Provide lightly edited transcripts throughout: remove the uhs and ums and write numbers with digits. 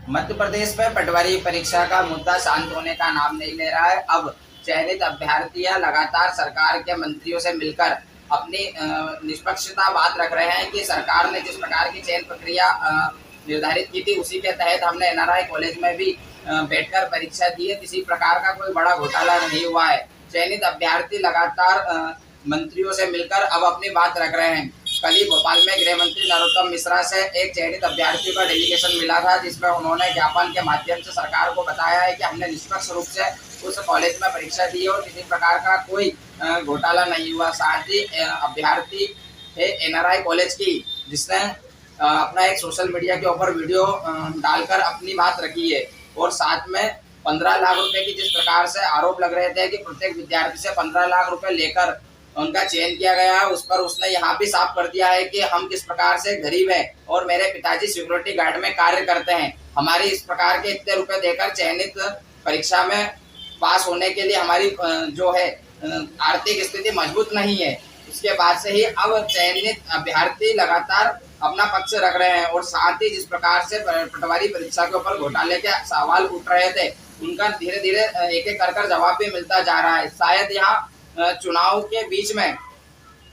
मध्य प्रदेश में पटवारी परीक्षा का मुद्दा शांत होने का नाम नहीं ले रहा है। अब चयनित अभ्यर्थियां लगातार सरकार के मंत्रियों से मिलकर अपनी निष्पक्षता बात रख रहे हैं कि सरकार ने जिस प्रकार की चयन प्रक्रिया निर्धारित की थी उसी के तहत हमने एनआरआई कॉलेज में भी बैठकर परीक्षा दी है। किसी प्रकार का कोई बड़ा घोटाला नहीं हुआ है। चयनित अभ्यर्थी लगातार मंत्रियों से मिलकर अब अपनी बात रख रहे हैं। कल ही भोपाल में गृह मंत्री नरोत्तम मिश्रा से एक चयनित अभ्यर्थी का डेलीगेशन मिला था, जिसमें उन्होंने ज्ञापन के माध्यम से सरकार को बताया है कि हमने निष्पक्ष रूप से उस कॉलेज में परीक्षा दी है और किसी प्रकार का कोई घोटाला नहीं हुआ। साथ ही अभ्यर्थी है एनआरआई कॉलेज की, जिसने अपना एक सोशल मीडिया के ऊपर वीडियो डालकर अपनी बात रखी है और साथ में 15 लाख रुपए की जिस प्रकार से आरोप लग रहे थे कि प्रत्येक विद्यार्थी से 15 लाख रुपए लेकर उनका चयन किया गया है, उस पर उसने यहाँ भी साफ कर दिया है कि हम किस प्रकार से गरीब हैं और मेरे पिताजी सिक्योरिटी गार्ड में कार्य करते हैं। हमारी इस प्रकार के इतने रुपए देकर चयनित परीक्षा में पास होने के लिए हमारी जो है आर्थिक स्थिति मजबूत नहीं है। उसके बाद से ही अब चयनित अभ्यर्थी लगातार अपना पक्ष रख रहे हैं और साथ ही जिस प्रकार से पटवारी परीक्षा के ऊपर घोटाले के सवाल उठ रहे थे उनका धीरे धीरे एक एक कर जवाब भी मिलता जा रहा है। शायद यहाँ चुनाव के बीच में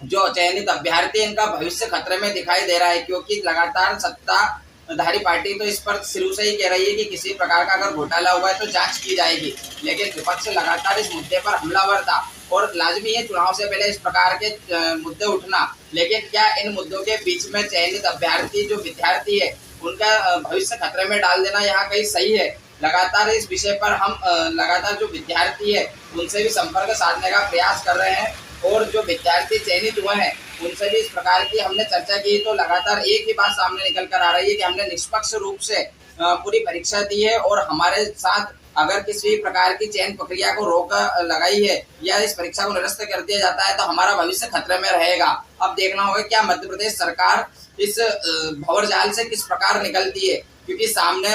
जो चयनित अभ्यर्थी इनका भविष्य खतरे में दिखाई दे रहा है, क्योंकि लगातार सत्ताधारी पार्टी तो इस पर शुरू से ही कह रही है कि किसी प्रकार का अगर घोटाला हुआ है तो जांच की जाएगी, लेकिन विपक्ष लगातार इस मुद्दे पर हमलावर था और लाजमी है चुनाव से पहले इस प्रकार के मुद्दे उठना। लेकिन क्या इन मुद्दों के बीच में चयनित अभ्यर्थी जो विद्यार्थी है उनका भविष्य खतरे में डाल देना यहाँ कहीं सही है? लगातार इस विषय पर हम लगातार जो विद्यार्थी है उनसे भी संपर्क साधने का प्रयास कर रहे हैं और जो विद्यार्थी चयनित हुए हैं उनसे भी इस प्रकार की हमने चर्चा की, तो लगातार एक ही बात सामने निकल कर आ रही है कि हमने निष्पक्ष रूप से पूरी परीक्षा दी है और हमारे साथ अगर किसी प्रकार की चयन प्रक्रिया को रोक लगाई है या इस परीक्षा को निरस्त कर दिया जाता है तो हमारा भविष्य खतरे में रहेगा। अब देखना होगा क्या मध्य प्रदेश सरकार इस भंवरजाल से किस प्रकार निकलती है, क्योंकि सामने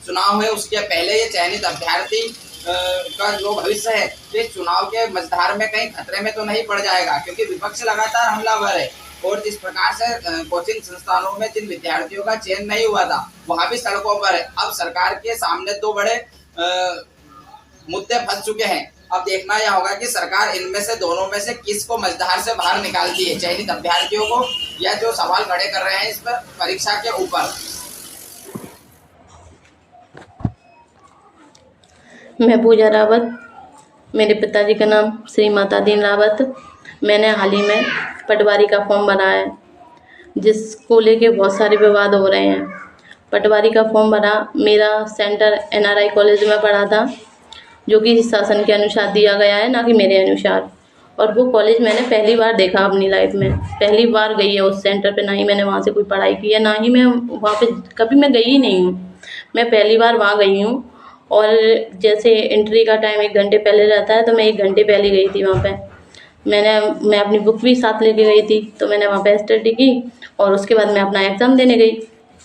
चुनाव है, उसके पहले ये चयनित अभ्यर्थी का जो भविष्य है ये चुनाव के मझधार में कहीं खतरे में तो नहीं पड़ जाएगा, क्योंकि विपक्ष लगातार हमलावर है। और जिस प्रकार से कोचिंग संस्थानों में जिन विद्यार्थियों का चयन नहीं हुआ था वहां भी सड़कों पर है। अब सरकार के सामने दो बड़े मुद्दे फंस चुके हैं। अब देखना यह होगा कि सरकार इनमें से दोनों में से किसको मझधार से बाहर निकालती है, चयनित अभ्यर्थियों को या जो सवाल खड़े कर रहे हैं इस पर परीक्षा के ऊपर। मैं पूजा रावत, मेरे पिताजी का नाम श्री माता दीन रावत। मैंने हाल ही में पटवारी का फॉर्म भरा है, जिसको लेके बहुत सारे विवाद हो रहे हैं। पटवारी का फॉर्म भरा, मेरा सेंटर एनआरआई कॉलेज में पढ़ा था, जो कि शासन के अनुसार दिया गया है, ना कि मेरे अनुसार। और वो कॉलेज मैंने पहली बार देखा अपनी लाइफ में, पहली बार गई है उस सेंटर पे। ना ही मैंने वहाँ से कोई पढ़ाई की है, ना ही मैं वहाँ पे कभी मैं गई ही नहीं हूँ। मैं पहली बार वहाँ गई हूँ और जैसे एंट्री का टाइम 1 घंटे पहले रहता है तो मैं 1 घंटे पहले गई थी वहाँ पे। मैं अपनी बुक भी साथ लेके गई थी, तो मैंने वहाँ पे स्टडी की और उसके बाद मैं अपना एग्ज़ाम देने गई।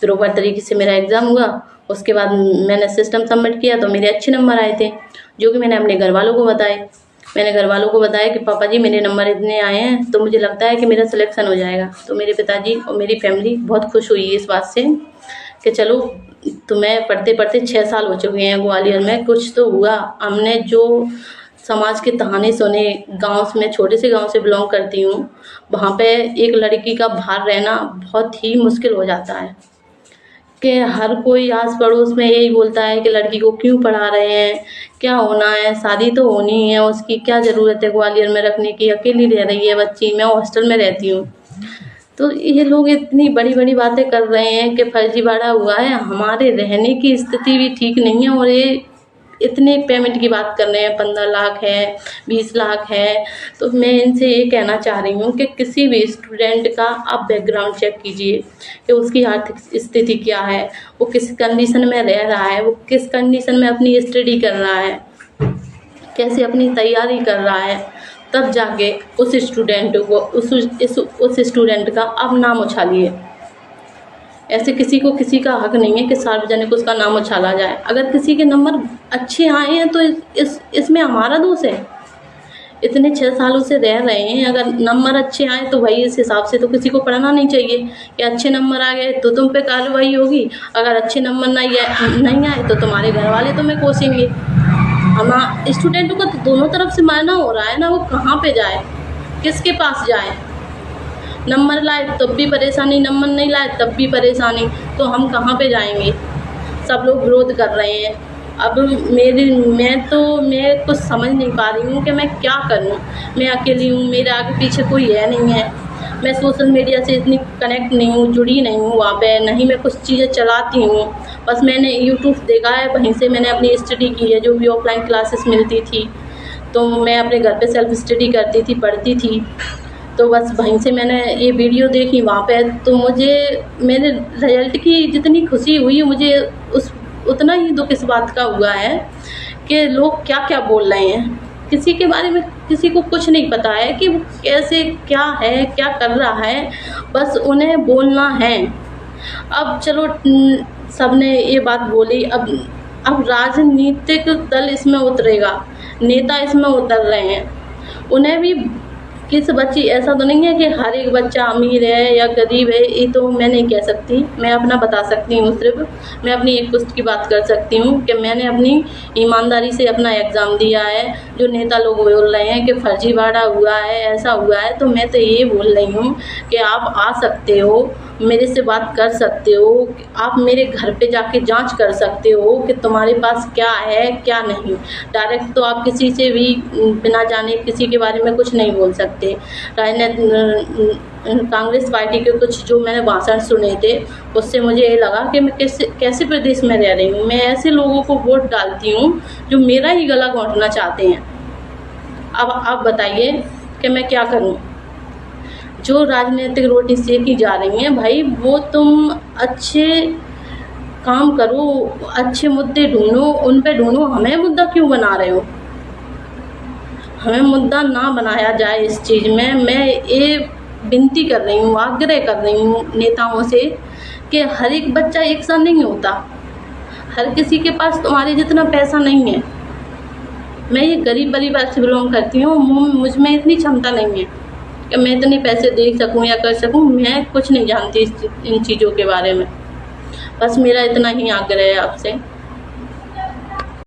प्रॉपर तरीके से मेरा एग्ज़ाम हुआ। उसके बाद मैंने सिस्टम सबमिट किया तो मेरे अच्छे नंबर आए थे, जो कि मैंने अपने घर वालों को बताए। मैंने घर वालों को बताया कि पापा जी मेरे नंबर इतने आए हैं, तो मुझे लगता है कि मेरा सिलेक्शन हो जाएगा। तो मेरे पिताजी और मेरी फैमिली बहुत खुश हुई इस बात से कि चलो तुम्हें पढ़ते पढ़ते 6 साल हो चुके हैं ग्वालियर में, कुछ तो हुआ। हमने जो समाज के ताने सुने, गांव में, छोटे से गांव से बिलोंग करती हूँ, वहाँ पे एक लड़की का बाहर रहना बहुत ही मुश्किल हो जाता है कि हर कोई आस पड़ोस में यही बोलता है कि लड़की को क्यों पढ़ा रहे हैं, क्या होना है, शादी तो होनी है, उसकी क्या ज़रूरत है ग्वालियर में रखने की, अकेली रह रही है बच्ची, मैं हॉस्टल में रहती हूँ। तो ये लोग इतनी बड़ी बड़ी बातें कर रहे हैं कि फर्जीवाड़ा हुआ है, हमारे रहने की स्थिति भी ठीक नहीं है और ये इतने पेमेंट की बात कर रहे हैं, 15 लाख है, 20 लाख है। तो मैं इनसे ये कहना चाह रही हूँ कि किसी भी स्टूडेंट का आप बैकग्राउंड चेक कीजिए कि उसकी आर्थिक स्थिति क्या है, वो किस कंडीशन में रह रहा है, वो किस कंडीशन में अपनी स्टडी कर रहा है, कैसे अपनी तैयारी कर रहा है, तब जाके उस स्टूडेंट को उस स्टूडेंट का आप नाम उछालिए। ऐसे किसी को किसी का हक नहीं है कि सार्वजनिक उसका नाम उछाला जाए। अगर किसी के नंबर अच्छे आए हैं तो इसमें हमारा दोष है। इतने 6 सालों से रह रहे हैं, अगर नंबर अच्छे आए तो भाई इस हिसाब से तो किसी को पढ़ना नहीं चाहिए कि अच्छे नंबर आ गए तो तुम पे कार्रवाई होगी, अगर अच्छे नंबर नहीं आए तो तुम्हारे घर वाले तुम्हें कोसेंगे। हम स्टूडेंटों को तो दोनों तरफ से मारना हो रहा है ना, वो कहाँ पे जाए, किसके पास जाए। नंबर लाए तब भी परेशानी, नंबर नहीं लाए तब भी परेशानी, तो हम कहाँ पे जाएंगे। सब लोग विरोध कर रहे हैं। अब मैं कुछ समझ नहीं पा रही हूँ कि मैं क्या करूँ। मैं अकेली हूँ, मेरे आगे पीछे कोई है नहीं है। मैं सोशल मीडिया से इतनी कनेक्ट नहीं हूँ, जुड़ी नहीं हूँ वहाँ पे, नहीं मैं कुछ चीज़ें चलाती हूँ। बस मैंने यूट्यूब देखा है, वहीं से मैंने अपनी स्टडी की है, जो भी ऑफलाइन क्लासेस मिलती थी तो मैं अपने घर पे सेल्फ स्टडी करती थी, पढ़ती थी। तो बस वहीं से मैंने ये वीडियो देखी वहाँ पे, तो मुझे मेरे रिजल्ट की जितनी खुशी हुई, मुझे उतना ही दुख इस बात का हुआ है कि लोग क्या क्या बोल रहे हैं। किसी के बारे में किसी को कुछ नहीं पता है कि वो कैसे क्या है, क्या कर रहा है, बस उन्हें बोलना है। अब चलो सबने ये बात बोली, अब राजनीतिक दल इसमें उतरेगा, नेता इसमें उतर रहे हैं। उन्हें भी किस बच्ची, ऐसा तो नहीं है कि हर एक बच्चा अमीर है या गरीब है, ये तो मैं नहीं कह सकती। मैं अपना बता सकती हूँ, सिर्फ मैं अपनी एक पुस्त की बात कर सकती हूँ कि मैंने अपनी ईमानदारी से अपना एग्ज़ाम दिया है। जो नेता लोग बोल रहे हैं कि फर्जीवाड़ा हुआ है, ऐसा हुआ है, तो मैं तो ये बोल रही हूँ कि आप आ सकते हो, मेरे से बात कर सकते हो, आप मेरे घर पे जाके जांच कर सकते हो कि तुम्हारे पास क्या है क्या नहीं। डायरेक्ट तो आप किसी से भी बिना जाने किसी के बारे में कुछ नहीं बोल सकते। कांग्रेस पार्टी के कुछ जो मैंने भाषण सुने थे, उससे मुझे ये लगा कि मैं कैसे प्रदेश में रह रही हूँ। मैं ऐसे लोगों को वोट डालती हूँ जो मेरा ही गला घोंटना चाहते हैं। अब आप बताइए कि मैं क्या करूँ। जो राजनीतिक रोटी सेकी जा रही हैं भाई, वो तुम अच्छे काम करो, अच्छे मुद्दे ढूंढो, उन पे ढूंढो। हमें मुद्दा क्यों बना रहे हो? हमें मुद्दा ना बनाया जाए इस चीज़ में। मैं ये विनती कर रही हूँ, आग्रह कर रही हूँ नेताओं से कि हर एक बच्चा एक सा नहीं होता, हर किसी के पास तुम्हारे जितना पैसा नहीं है। मैं ये गरीब परिवार से बिलोंग करती हूँ, मुझ में इतनी क्षमता नहीं है कि मैं इतने पैसे दे सकूँ या कर सकूँ। मैं कुछ नहीं जानती इन चीज़ों के बारे में। बस मेरा इतना ही आग्रह है आपसे।